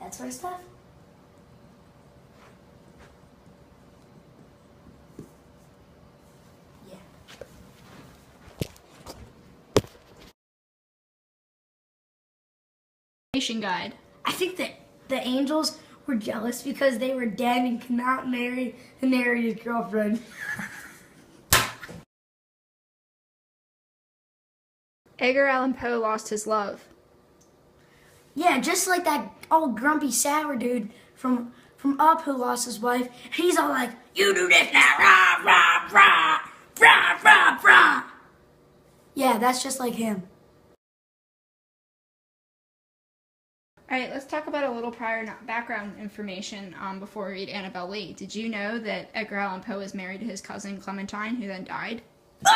that sort of stuff. Guide. I think that the angels were jealous because they were dead and could not marry the narrator's girlfriend. Edgar Allan Poe lost his love. Yeah, just like that old grumpy sour dude from Up who lost his wife. He's all like, "You do this now, rah, rah, rah, rah, rah, rah." Yeah, that's just like him. All right, let's talk about a little prior background information before we read Annabelle Lee. Did you know that Edgar Allan Poe was married to his cousin Clementine, who then died?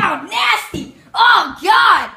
Oh, nasty! Oh, God!